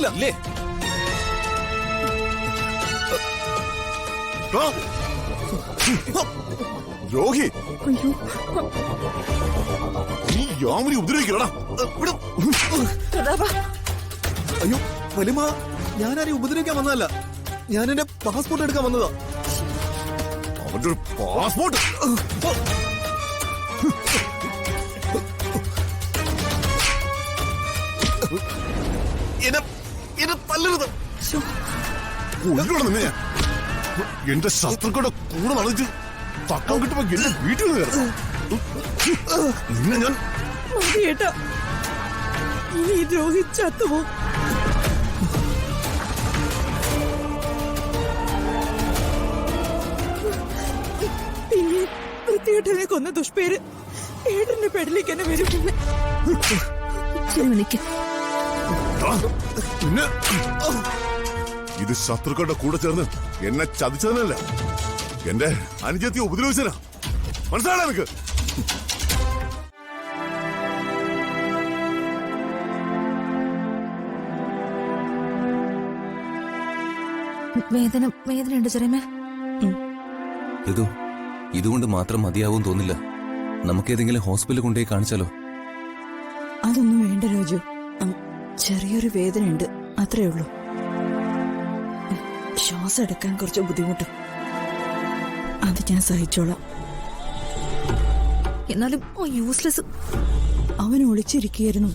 പറ്റില്ല. രോഹി, നീ യാമിനി ഉപദ്രവിക്കണ. അയ്യോ വലിമ, ഞാനാരെയും ഉപദ്രവിക്കാൻ വന്നതല്ല. ഞാൻ എന്റെ പാസ്പോർട്ട് എടുക്കാൻ വന്നതാ. അവന്റെ ഒരു പാസ്പോർട്ട്. എന്നെ തല്ലരുത്. കൊല്ലണം ഞാൻ. എന്റെ ശത്രുക്കളുടെ കൂടെ നടന്നിട്ട് തക്കം കിട്ടുമ്പോ എന്റെ വീട്ടിൽ നിന്ന് കയറും. നിന്നെ ഞാൻ രോഹിത് ചത്തുവോ? പിന്നെ വൃത്തികെട്ടനെ കൊന്ന ദുഷ്പേര് ഏട്ടന്റെ പെടലേക്ക് തന്നെ വരും. ഇത് ശത്രുക്കളുടെ കൂടെ ചേർന്ന് എന്നെ ചതിച്ചതിനല്ല, എന്റെ അനുജത്തെ ഉപദ്രവിച്ചനാ. മനസ്സിലായോ നിനക്ക്? വേദനയുണ്ട് ചെറിയമേ. ഇതുകൊണ്ട് മാത്രം മതിയാവും തോന്നില്ല. നമുക്കേതെങ്കിലും ഹോസ്പിറ്റലിൽ കൊണ്ടുപോയി കാണിച്ചാലോ? അതൊന്നും വേണ്ട രാജു. ചെറിയൊരു വേദനയുണ്ട്, അത്രേ ഉള്ളൂ. ശ്വാസം എടുക്കാൻ കുറച്ച് ബുദ്ധിമുട്ട്, അത് ഞാൻ സഹിച്ചോളാം. എന്നാലും യൂസ്ലെസ്. അവൻ ഒളിച്ചിരിക്കുകയായിരുന്നു.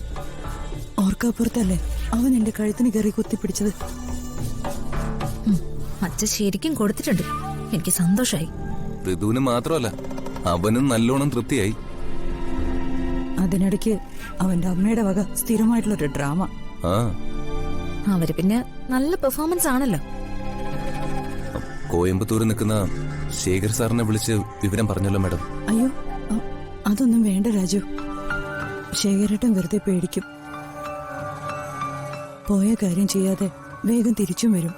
ഓർക്കാപ്പുറത്തല്ലേ അവൻ എന്റെ കഴുത്തിന് കയറി കുത്തിപ്പിടിച്ചത്. അച്ഛൻ ശരിക്കും കൊടുത്തിട്ടുണ്ട്. എനിക്ക് സന്തോഷായി. ഋതുവിന് മാത്രമല്ല, അവനും നല്ലോണം തൃപ്തിയായി. അതിനിടയ്ക്ക് അവന്റെ അമ്മയുടെ വക സ്ഥിരമായിട്ടുള്ളൊരു ഡ്രാമ. അവര് പിന്നെ നല്ല പെർഫോമൻസ് ആണല്ലോ. കോയമ്പത്തൂർ നിൽക്കുന്ന ശേഖർ സാറിനെ വിളിച്ച് വിവരം പറഞ്ഞല്ലോ മാഡം. അയ്യോ, അതൊന്നും വേണ്ട രാജു. ശേഖരേട്ടൻ വെറുതെ പേടിക്കും. പോയ കാര്യം ചെയ്യാതെ വേഗം തിരിച്ചും വരും.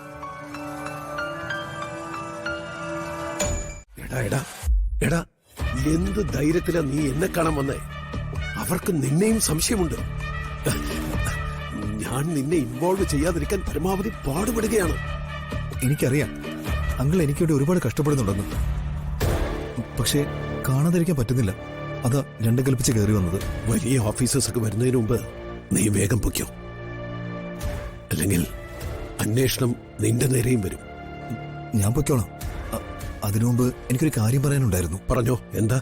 എടാ, എന്ത് ധൈര്യത്തിലാ നീ എന്നെ കാണാൻ വന്നേ? അവർക്ക് നിന്നെയും സംശയമുണ്ട്. ഞാൻ നിന്നെ ഇൻവോൾവ് ചെയ്യാതിരിക്കാൻ പരമാവധി പാടുപെടുകയാണ്. എനിക്കറിയാം അങ്കിൾ എനിക്ക് വേണ്ടി ഒരുപാട് കഷ്ടപ്പെടുന്നുണ്ടെന്ന്. പക്ഷേ കാണാതിരിക്കാൻ പറ്റുന്നില്ല. അതാ രണ്ടും കൽപ്പിച്ച് കയറി വന്നത്. വലിയ ഓഫീസേഴ്സ് ഒക്കെ വരുന്നതിന് മുമ്പ് നീ വേഗം പൊയ്ക്കോ, അല്ലെങ്കിൽ അന്വേഷണം നിന്റെ നേരെയും വരും. ഞാൻ പൊയ്ക്കോളാം. അതിനു മുമ്പ് എനിക്കൊരു കാര്യം പറയാനുണ്ടായിരുന്നു. പറഞ്ഞോ, എന്താ?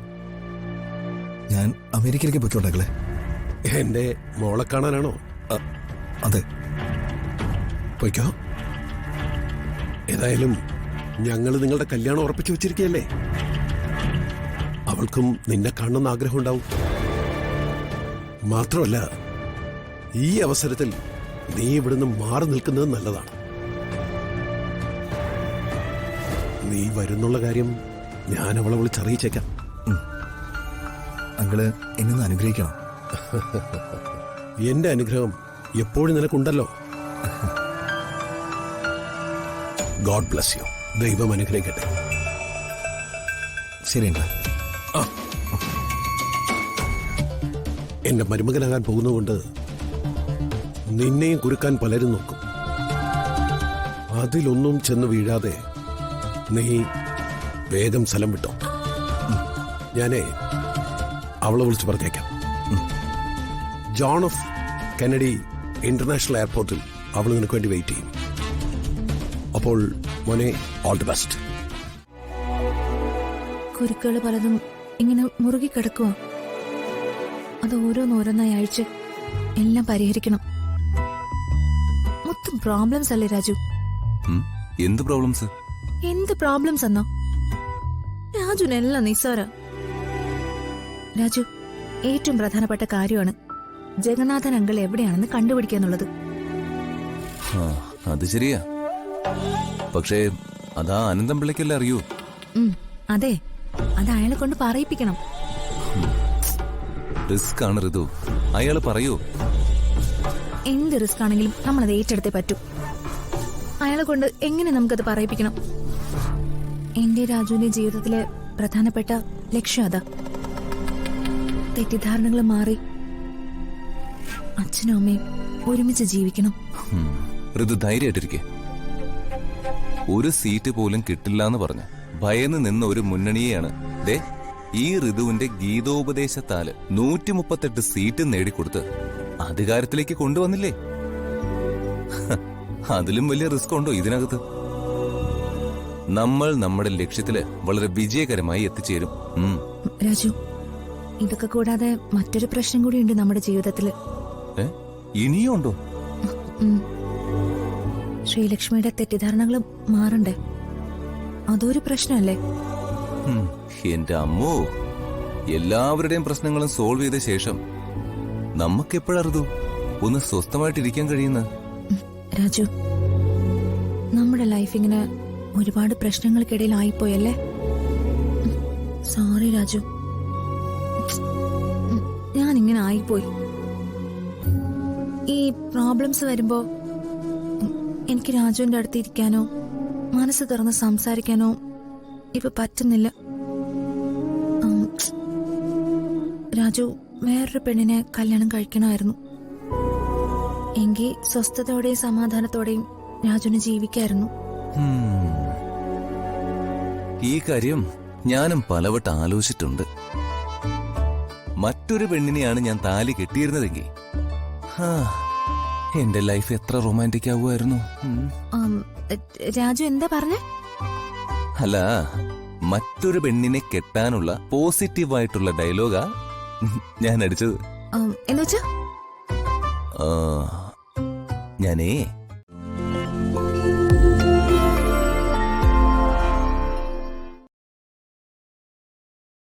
ഞാൻ അമേരിക്കയിലേക്ക് പൊയ്ക്കോട്ടെ. എന്റെ മോളെ കാണാനാണോ? അതെ, പൊയ്ക്കോ. ഏതായാലും ഞങ്ങൾ നിങ്ങളുടെ കല്യാണം ഉറപ്പിച്ചു വെച്ചിരിക്കുകയല്ലേ. അവൾക്കും നിന്നെ കാണണമെന്ന് ആഗ്രഹം ഉണ്ടാവും. മാത്രമല്ല, ഈ അവസരത്തിൽ നീ ഇവിടുന്ന് മാറി നിൽക്കുന്നത് നല്ലതാണ്. നീ വരുന്നുള്ള കാര്യം ഞാൻ അവളെ വിളിച്ചറിയിച്ചേക്കാം. അങ്കിള് എന്നെ അനുഗ്രഹിക്കണം. എന്റെ അനുഗ്രഹം എപ്പോഴും നിനക്കുണ്ടല്ലോ. God bless you. ദൈവം അനുഗ്രഹിക്കട്ടെ. ശരി അങ്കിൾ. എന്റെ മരുമകനാകാൻ പോകുന്നതുകൊണ്ട് നിന്നെയും കുരുക്കാൻ പലരും നോക്കും. അതിലൊന്നും ചെന്ന് വീഴാതെ നീ വേഗം സ്ഥലം വിട്ടോ. ഞാനേ അവളെ വിളിച്ച് പറഞ്ഞേക്കാം. ജോൺ എഫ് കെന്നഡി ഇന്റർനാഷണൽ എയർപോർട്ടിൽ അവൾ നിനക്ക് വേണ്ടി വെയിറ്റ് ചെയ്യും. അപ്പോൾ മോനെ, ഓൾ ദി ബെസ്റ്റ്. കുരുക്കള് പലതും ഇങ്ങനെ മുറുകി കിടക്കുക. അത് ഓരോന്നോരോന്നായി അഴിച്ച് എല്ലാം പരിഹരിക്കണം. മൊത്തം പ്രോബ്ലംസ് അല്ലേ രാജു? എന്ത് പ്രോബ്ലംസ്? എന്ത് പ്രോബ്ലംസ് എന്നോ? രാജുനെല്ലാം നിസ്സാര. രാജു, ഏറ്റവും പ്രധാനപ്പെട്ട കാര്യമാണ് ജഗന്നാഥൻ അങ്കിൾ എവിടെയാണെന്ന് കണ്ടുപിടിക്കാന്നുള്ളത്. അത് ശരിയാ. പക്ഷേ അതാ അനന്തം പിള്ളയ്ക്കല്ലേ അറിയൂ. അതെ, അത് അയാളെ കൊണ്ട് പറയിപ്പിക്കണം. റിസ്ക് ആണ് ഋതു. അയാള് പറയൂ. എന്ത് റിസ്ക് ആണെങ്കിലും നമ്മളത് ഏറ്റെടുത്തേ പറ്റൂ. അയാളെ കൊണ്ട് എങ്ങനെ നമുക്കത് പറയിപ്പിക്കണം? എന്റെ രാജുവിന്റെ ജീവിതത്തിലെ പ്രധാനപ്പെട്ട ലക്ഷ്യം അതാ. തെറ്റിദ്ധാരണകൾ മാറി അച്ഛനും അമ്മയും ഒരുമിച്ച് ജീവിക്കണം. ഋതു ധൈര്യമായിട്ടിരിക്കെ. ഒരു സീറ്റ് പോലും കിട്ടില്ല എന്ന് പറഞ്ഞ് ഭയന്ന് നിന്ന ഒരു മുന്നണിയെയാണ് ദേ ഈ ഋതുവിന്റെ ഗീതോപദേശത്താല് 138 സീറ്റ് നേടിക്കൊടുത്ത് അധികാരത്തിലേക്ക് കൊണ്ടുവന്നില്ലേ? അതിലും വലിയ റിസ്ക് ഉണ്ടോ ഇതിനകത്ത്? നമ്മൾ നമ്മുടെ ലക്ഷ്യത്തില് വളരെ വിജയകരമായി എത്തിച്ചേരും. രാജു, ഇതൊക്കെ കൂടാതെ മറ്റൊരു പ്രശ്നം കൂടിയുണ്ട് നമ്മുടെ ജീവിതത്തില്. ഇനിയും ഉണ്ടോ? ശ്രീലക്ഷ്മിയുടെ തെറ്റിദ്ധാരണകൾ മാറണ്ടേ? അതൊരു പ്രശ്നമല്ലേ? എന്റെ അമ്മോ, എല്ലാവരുടെയും പ്രശ്നങ്ങളും സോൾവ് ചെയ്ത ശേഷം നമുക്കെപ്പോഴറിതു ഒന്ന് സ്വസ്ഥമായിട്ടിരിക്കാൻ കഴിയുന്ന? രാജു, നമ്മുടെ ലൈഫ് ഇങ്ങനെ ഒരുപാട് പ്രശ്നങ്ങൾക്കിടയിൽ ആയിപ്പോയല്ലേ? സോറി രാജു, ഞാൻ ഇങ്ങനെ ആയിപ്പോയി. ഈ പ്രോബ്ലംസ് വരുമ്പോ എനിക്ക് രാജുവിന്റെ അടുത്ത് ഇരിക്കാനോ മനസ്സ് തുറന്ന് സംസാരിക്കാനോ ഇപ്പൊ പറ്റുന്നില്ല. രാജു വേറൊരു പെണ്ണിനെ കല്യാണം കഴിക്കണമായിരുന്നു. എങ്കിൽ സ്വസ്ഥതയോടെയും സമാധാനത്തോടെയും രാജുവിന് ജീവിക്കായിരുന്നു. ഈ കാര്യം ഞാനും പലവട്ടം ആലോചിച്ചിട്ടുണ്ട്. മറ്റൊരു പെണ്ണിനെയാണ് ഞാൻ താലി കെട്ടിയിരുന്നതെങ്കിൽ എന്റെ ലൈഫ് എത്ര റൊമാൻറ്റിക് ആവുമായിരുന്നു. രാജു എന്താ പറഞ്ഞേ? അല്ല, മറ്റൊരു പെണ്ണിനെ കെട്ടാനുള്ള പോസിറ്റീവായിട്ടുള്ള ഡയലോഗാ ഞാൻ അടിച്ചത്. എന്നുവെച്ചാ ഞാനേ